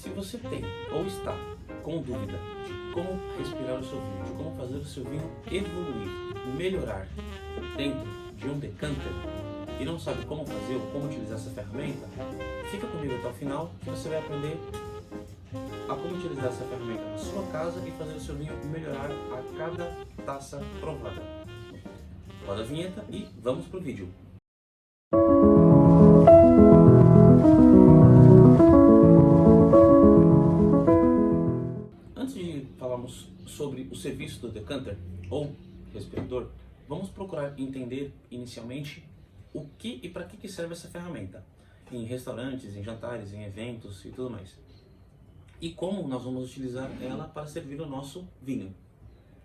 Se você tem ou está com dúvida de como respirar o seu vinho, de como fazer o seu vinho evoluir, melhorar dentro de um decanter e não sabe como fazer ou como utilizar essa ferramenta, fica comigo até o final que você vai aprender a como utilizar essa ferramenta na sua casa e fazer o seu vinho melhorar a cada taça provada. Roda a vinheta e vamos pro vídeo. Antes de falarmos sobre o serviço do decanter ou respirador, vamos procurar entender inicialmente o que e para que serve essa ferramenta em restaurantes, em jantares, em eventos e tudo mais. E como nós vamos utilizar ela para servir o nosso vinho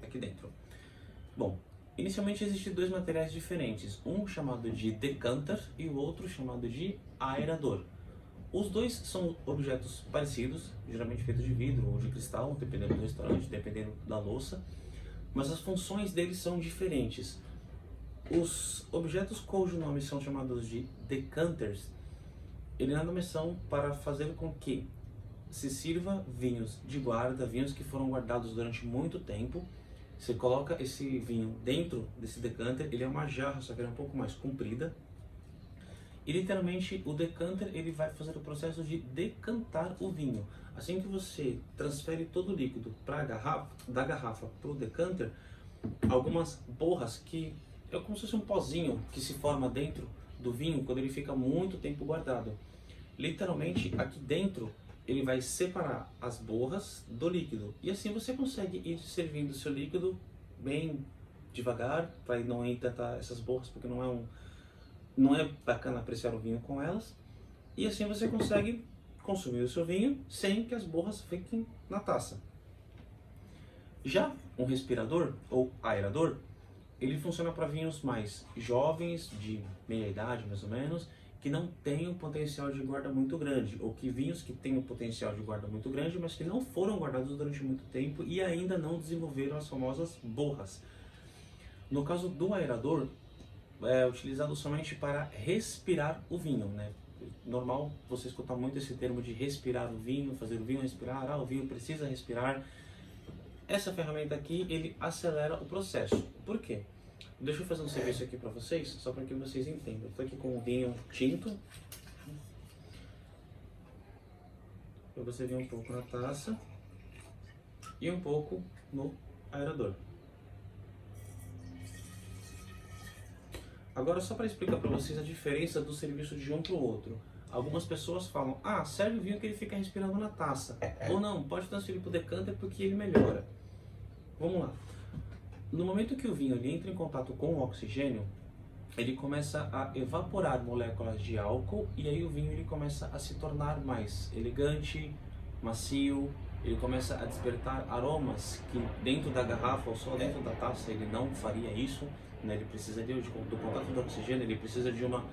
aqui dentro. Bom, inicialmente existem dois materiais diferentes, um chamado de decanter e o outro chamado de aerador. Os dois são objetos parecidos, geralmente feitos de vidro ou de cristal, dependendo do restaurante, dependendo da louça, mas as funções deles são diferentes. Os objetos cujo nome são chamados de decanters, eles nada mais são para fazer com que se sirva vinhos de guarda, vinhos que foram guardados durante muito tempo. Você coloca esse vinho dentro desse decanter, ele é uma jarra, só que ele é um pouco mais comprida. E literalmente o decanter ele vai fazer o processo de decantar o vinho. Assim que você transfere todo o líquido para a garrafa, da garrafa para o decanter, algumas borras que é como se fosse um pozinho que se forma dentro do vinho quando ele fica muito tempo guardado. Literalmente aqui dentro ele vai separar as borras do líquido e assim você consegue ir servindo o seu líquido bem devagar para não entrar essas borras, porque não é bacana apreciar o vinho com elas, e assim você consegue consumir o seu vinho sem que as borras fiquem na taça. Já um respirador ou aerador, ele funciona para vinhos mais jovens, de meia idade mais ou menos, que não têm um potencial de guarda muito grande, ou que vinhos que têm um potencial de guarda muito grande, mas que não foram guardados durante muito tempo e ainda não desenvolveram as famosas borras. No caso do aerador, é utilizado somente para respirar o vinho, né? Normal você escutar muito esse termo de respirar o vinho, fazer o vinho respirar, o vinho precisa respirar. Essa ferramenta aqui, ele acelera o processo. Por quê? Deixa eu fazer um serviço aqui para vocês, só para que vocês entendam. Estou aqui com o vinho tinto. Para você ver um pouco na taça e um pouco no aerador. Agora, só para explicar para vocês a diferença do serviço de um para o outro. Algumas pessoas falam, serve o vinho que ele fica respirando na taça. Ou não, pode transferir para o decanter porque ele melhora. Vamos lá. No momento que o vinho ele entra em contato com o oxigênio, ele começa a evaporar moléculas de álcool e aí o vinho ele começa a se tornar mais elegante, macio, ele começa a despertar aromas que dentro da garrafa ou só dentro da taça ele não faria isso, né? Ele precisa do contato do oxigênio, ele precisa de uma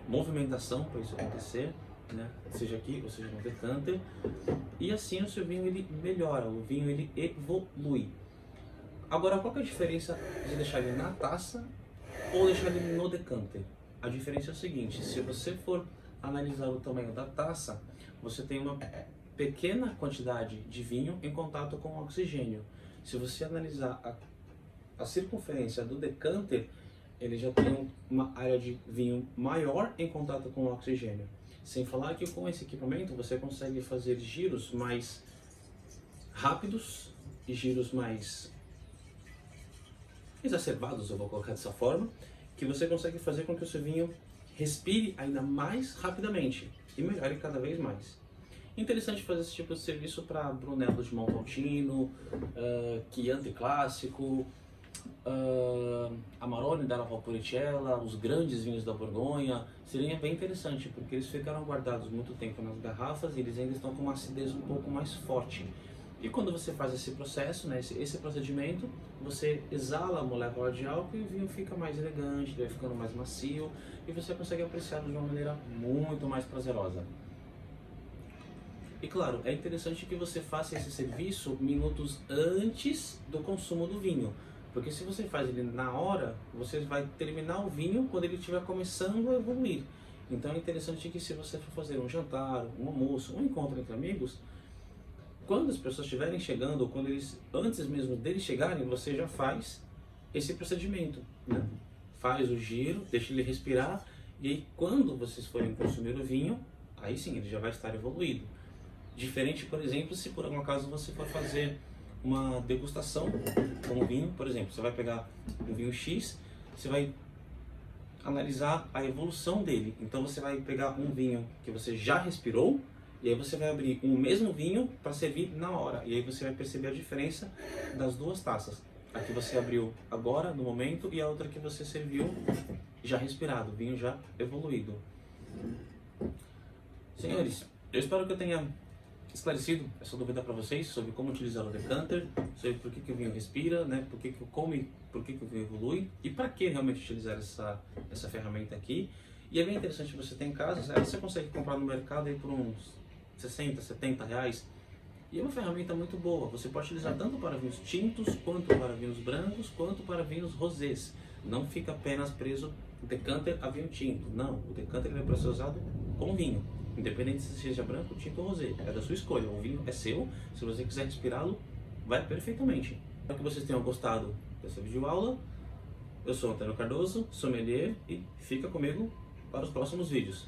movimentação para isso acontecer, né? Seja aqui ou seja no decanter, e assim o seu vinho ele melhora, o vinho ele evolui. Agora, qual que é a diferença de deixar ele na taça ou deixar ele no decanter? A diferença é o seguinte, se você for analisar o tamanho da taça, você tem uma pequena quantidade de vinho em contato com o oxigênio. Se você analisar a circunferência do decanter, ele já tem uma área de vinho maior em contato com o oxigênio. Sem falar que com esse equipamento você consegue fazer giros mais rápidos e giros mais exacerbados, eu vou colocar dessa forma, que você consegue fazer com que o seu vinho respire ainda mais rapidamente e melhore cada vez mais. Interessante fazer esse tipo de serviço para Brunello de Montalcino, Chianti Clássico, Amarone da Valpolicella, os grandes vinhos da Borgonha. Seria bem interessante, porque eles ficaram guardados muito tempo nas garrafas e eles ainda estão com uma acidez um pouco mais forte. E quando você faz esse processo, né, esse procedimento, você exala a molécula de álcool e o vinho fica mais elegante, ele vai ficando mais macio e você consegue apreciar de uma maneira muito mais prazerosa. E claro, é interessante que você faça esse serviço minutos antes do consumo do vinho, porque se você faz ele na hora, você vai terminar o vinho quando ele estiver começando a evoluir. Então é interessante que, se você for fazer um jantar, um almoço, um encontro entre amigos, quando as pessoas estiverem chegando, ou quando eles, antes mesmo deles chegarem, você já faz esse procedimento, né? Faz o giro, deixa ele respirar, e aí quando vocês forem consumir o vinho, aí sim ele já vai estar evoluído. Diferente, por exemplo, se por algum acaso você for fazer uma degustação com um vinho, por exemplo, você vai pegar um vinho X, você vai analisar a evolução dele. Então você vai pegar um vinho que você já respirou, e aí você vai abrir o mesmo vinho para servir na hora. E aí você vai perceber a diferença das duas taças. A que você abriu agora, no momento, e a outra que você serviu já respirado, vinho já evoluído. Senhores, eu espero que eu tenha esclarecido essa dúvida para vocês sobre como utilizar o decanter, sobre por que o vinho respira, né? Por que o vinho evolui e para que realmente utilizar essa ferramenta aqui. E é bem interessante você ter em casa, você consegue comprar no mercado aí por uns 60, 70 reais. E é uma ferramenta muito boa, você pode utilizar tanto para vinhos tintos, quanto para vinhos brancos, quanto para vinhos rosés. Não fica apenas preso o decanter a vinho tinto, não, o decanter ele é para ser usado com vinho. Independente se seja branco, tinto ou rosé, é da sua escolha, o vinho é seu, se você quiser respirá-lo, vai perfeitamente. Espero que vocês tenham gostado dessa videoaula. Eu sou Antônio Cardoso, sommelier, e fica comigo para os próximos vídeos.